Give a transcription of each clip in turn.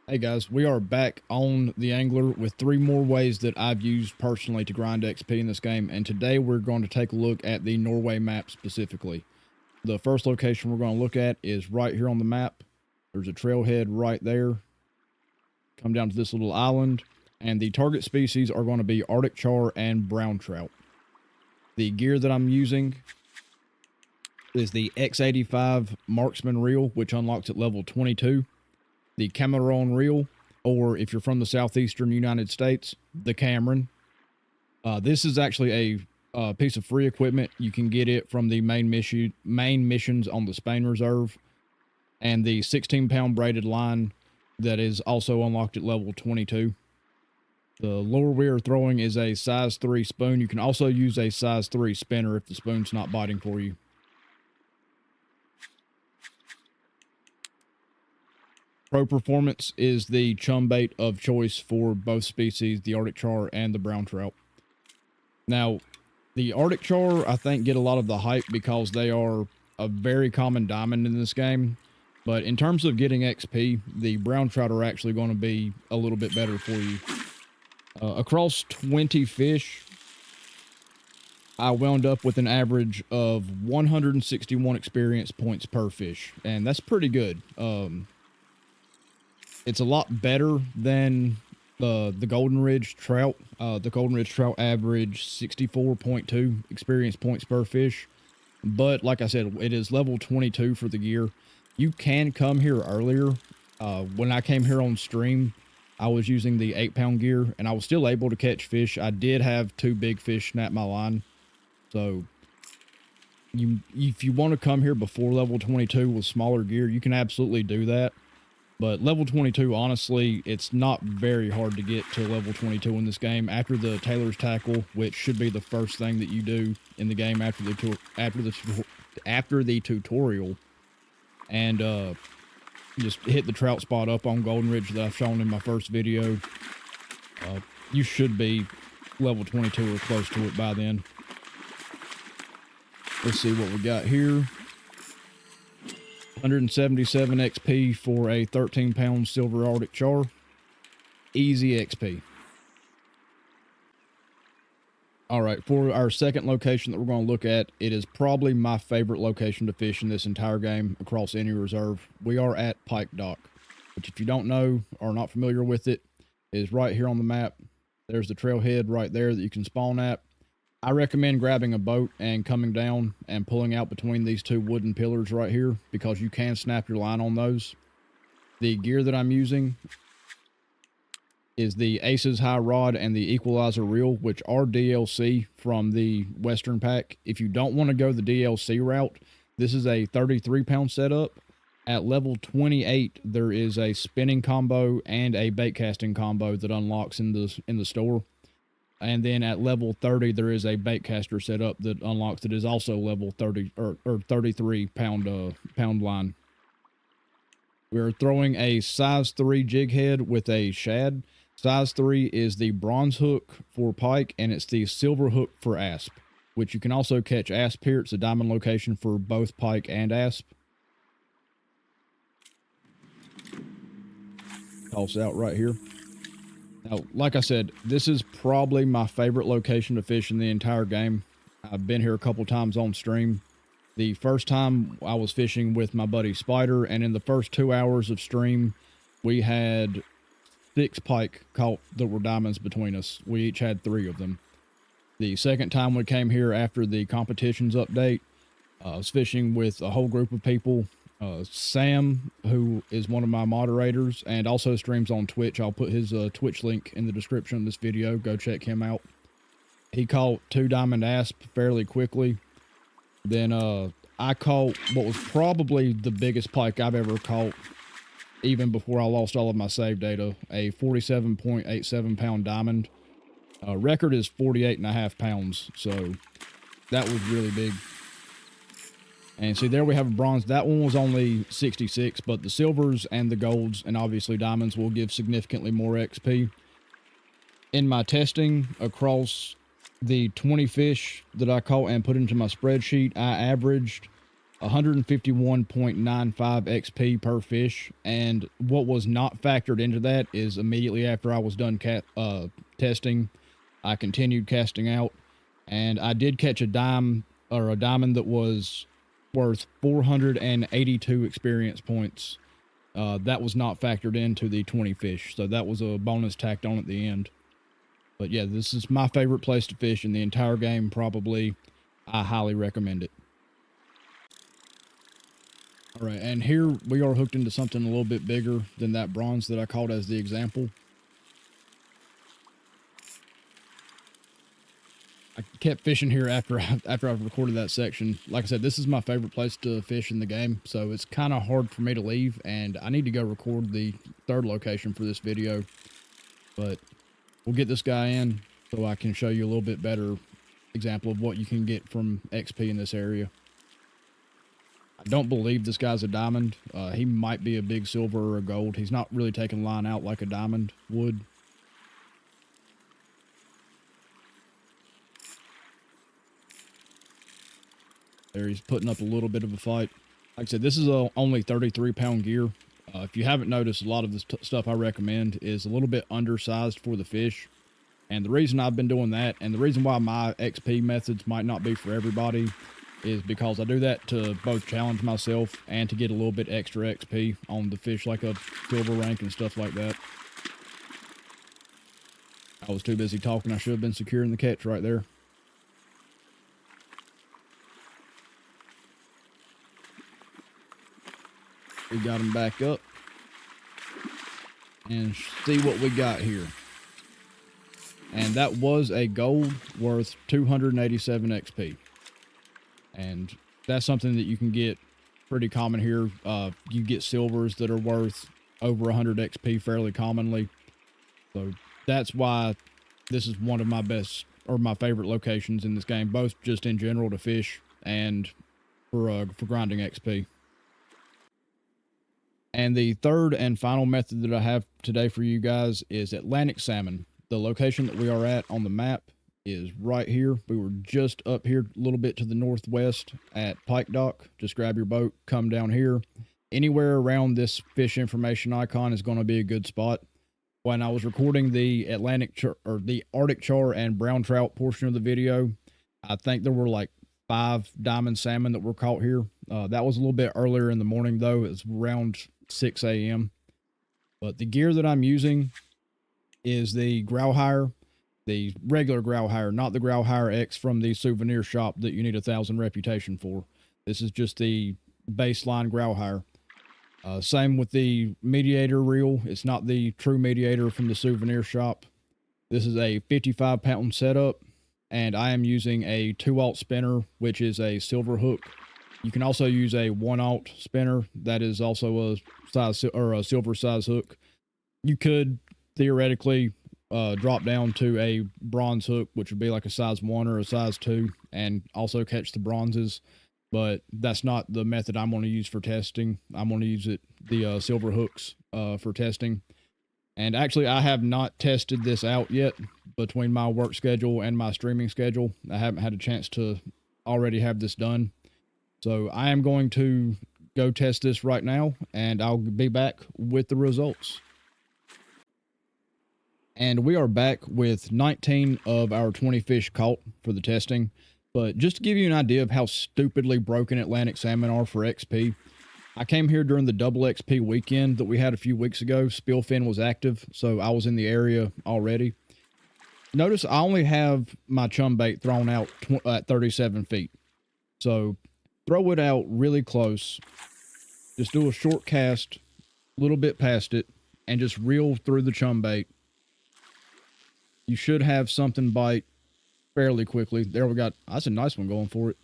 Hey guys, we are back on the Angler with 3 more ways that I've used personally to grind XP in this game, and today we're going to take a look at the Norway map specifically. The first location we're going to look at is right here on the map. There's a trailhead right there. Come down to this little island, and the target species are going to be Arctic char and brown trout. The gear that I'm using is the X85 Marksman reel, which unlocks at level 22. The Cameron reel, or if you're from the southeastern United States, the Cameron. This is actually a piece of free equipment. You can get it from the main missions on the Spain Reserve, and the 16-pound braided line that is also unlocked at level 22. The lure we are throwing is a size 3 spoon. You can also use a size 3 spinner if the spoon's not biting for you. Pro Performance is the chum bait of choice for both species, the Arctic char and the brown trout. Now, the Arctic char, I think, get a lot of the hype because they are a very common diamond in this game. But in terms of getting XP, the brown trout are actually going to be a little bit better for you. Across 20 fish, I wound up with an average of 161 experience points per fish, and that's pretty good. It's a lot better than the Golden Ridge trout. The Golden Ridge trout average 64.2 experience points per fish. But like I said, it is level 22 for the gear. You can come here earlier. When I came here on stream, I was using the 8-pound gear, and I was still able to catch fish. I did have 2 big fish snap my line. So if you want to come here before level 22 with smaller gear, you can absolutely do that. But level 22, honestly, it's not very hard to get to level 22 in this game. After the Tailor's Tackle, which should be the first thing that you do in the game after the tutorial, and just hit the trout spot up on Golden Ridge that I've shown in my first video, you should be level 22 or close to it by then. Let's see what we got here. 177 XP for a 13-pound silver Arctic char. Easy XP. All right, for our second location that we're going to look at, it is probably my favorite location to fish in this entire game across any reserve. We are at Pike Dock, which, if you don't know or are not familiar with it, is right here on the map. There's the trailhead right there that you can spawn at. I recommend grabbing a boat and coming down and pulling out between these 2 wooden pillars right here, because you can snap your line on those. The gear that I'm using is the Aces High Rod and the Equalizer Reel, which are DLC from the Western Pack. If you don't want to go the DLC route, this is a 33-pound setup. At level 28, there is a spinning combo and a bait casting combo that unlocks in the store. And then at level 30, there is a bait caster setup that unlocks that is also level 30 or 33 pound line. We're throwing a size 3 jig head with a shad. Size 3 is the bronze hook for pike, and it's the silver hook for asp, which you can also catch asp here. It's a diamond location for both pike and asp. Toss out right here. Now, like I said, this is probably my favorite location to fish in the entire game. I've been here a couple times on stream. The first time I was fishing with my buddy Spider, and in the first 2 hours of stream, we had 6 pike caught that were diamonds between us. We each had 3 of them. The second time we came here after the competitions update, I was fishing with a whole group of people. Sam, who is one of my moderators and also streams on Twitch. I'll put his Twitch link in the description of this video. Go check him out. He caught 2 diamond asp fairly quickly. Then I caught what was probably the biggest pike I've ever caught, even before I lost all of my save data, a 47.87 pound diamond. Record is 48.5 pounds, so that was really big. And see, there we have a bronze. That one was only 66, but the silvers and the golds and obviously diamonds will give significantly more XP. In my testing across the 20 fish that I caught and put into my spreadsheet, I averaged 151.95 XP per fish. And what was not factored into that is immediately after I was done testing, I continued casting out, and I did catch a diamond that was worth 482 experience points. That was not factored into the 20 fish, so that was a bonus tacked on at the end. But yeah, this is my favorite place to fish in the entire game, probably. I highly recommend it. All right, and here we are hooked into something a little bit bigger than that bronze that I caught as the example. I kept fishing here after I've recorded that section. Like I said, this is my favorite place to fish in the game, so it's kind of hard for me to leave, and I need to go record the third location for this video. But we'll get this guy in so I can show you a little bit better example of what you can get from XP in this area. I don't believe this guy's a diamond. He might be a big silver or a gold. He's not really taking line out like a diamond would. There, he's putting up a little bit of a fight. Like I said, this is only 33-pound gear. If you haven't noticed, a lot of the stuff I recommend is a little bit undersized for the fish. And the reason I've been doing that, and the reason why my XP methods might not be for everybody, is because I do that to both challenge myself and to get a little bit extra XP on the fish like a silver rank and stuff like that. I was too busy talking. I should have been securing the catch right there. We got him back up. And see what we got here. And that was a gold worth 287 XP. And that's something that you can get pretty common here. You get silvers that are worth over 100 XP fairly commonly. So that's why this is one of my best or my favorite locations in this game, both just in general to fish and for grinding XP. And the third and final method that I have today for you guys is Atlantic salmon. The location that we are at on the map is right here. We were just up here a little bit to the northwest at Pike Dock. Just grab your boat, come down here. Anywhere around this fish information icon is going to be a good spot. When I was recording the the Arctic char and brown trout portion of the video, I think there were like 5 diamond salmon that were caught here. That was a little bit earlier in the morning though. It's around 6 a.m. But the gear that I'm using is the Growhire, the regular Growhire, not the Growhire X from the souvenir shop that you need 1,000 reputation for. This is just the baseline Growhire. Same with the mediator reel. It's not the true mediator from the souvenir shop. This is a 55-pound setup, and I am using a 2/0 spinner, which is a silver hook. You can also use a 1/0 spinner that is also a size or a silver size hook. You could theoretically drop down to a bronze hook, which would be like a size 1 or a size 2, and also catch the bronzes. But that's not the method I'm going to use for testing. I'm going to use the silver hooks for testing. And actually, I have not tested this out yet between my work schedule and my streaming schedule. I haven't had a chance to already have this done. So I am going to go test this right now, and I'll be back with the results. And we are back with 19 of our 20 fish caught for the testing. But just to give you an idea of how stupidly broken Atlantic salmon are for XP, I came here during the double XP weekend that we had a few weeks ago. Spillfin was active, so I was in the area already. Notice I only have my chum bait thrown out at 37 feet. So throw it out really close. Just do a short cast, a little bit past it, and just reel through the chum bait. You should have something bite fairly quickly. There we got, that's a nice one going for it.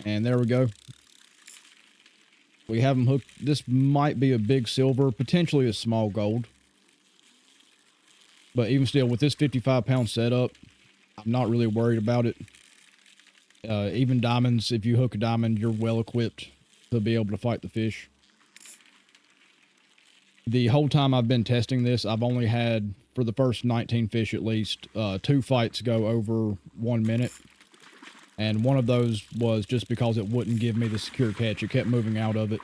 And there we go. We have them hooked. This might be a big silver, potentially a small gold. But even still, with this 55-pound setup, I'm not really worried about it. Even diamonds, if you hook a diamond, you're well equipped to be able to fight the fish. The whole time I've been testing this, I've only had, for the first 19 fish at least, 2 fights go over 1 minute. And one of those was just because it wouldn't give me the secure catch. It kept moving out of it.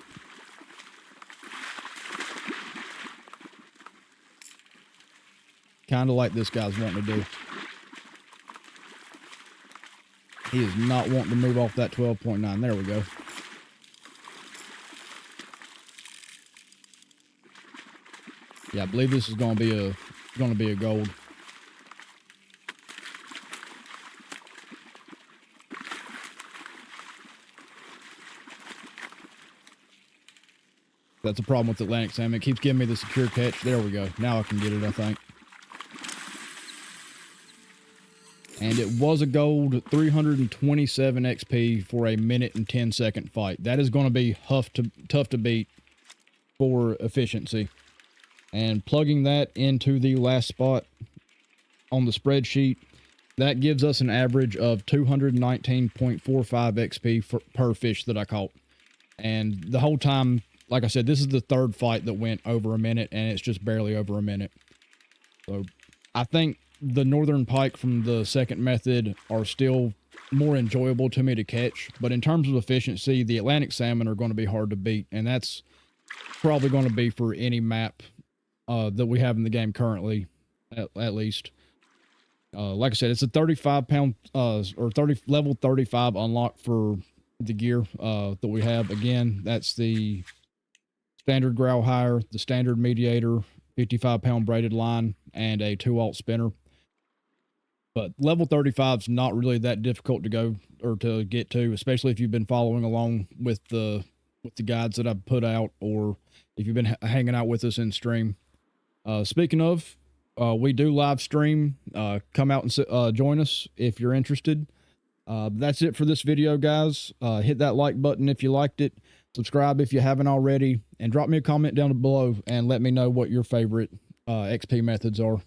Kind of like this guy's wanting to do. He is not wanting to move off that 12.9. There we go. Yeah, I believe this is going to be a gold. That's a problem with Atlantic salmon. It keeps giving me the secure catch. There we go. Now I can get it, I think. And it was a gold, 327 XP for a 1:10 fight. That is going to be tough to beat for efficiency. And plugging that into the last spot on the spreadsheet, that gives us an average of 219.45 XP per fish that I caught. And the whole time, like I said, this is the third fight that went over a minute, and it's just barely over a minute. So I think the northern pike from the second method are still more enjoyable to me to catch. But in terms of efficiency, the Atlantic salmon are going to be hard to beat. And that's probably going to be for any map that we have in the game currently, at least. Like I said, it's a 35 pound or level 35 unlock for the gear that we have. Again, that's the standard growl hire, the standard mediator, 55 pound braided line, and a 2-aught spinner. But level 35 is not really that difficult to go or to get to, especially if you've been following along with the guides that I've put out, or if you've been hanging out with us in stream. Speaking of, we do live stream. Come out and join us if you're interested. That's it for this video, guys. Hit that like button if you liked it. Subscribe if you haven't already, and drop me a comment down below and let me know what your favorite XP methods are.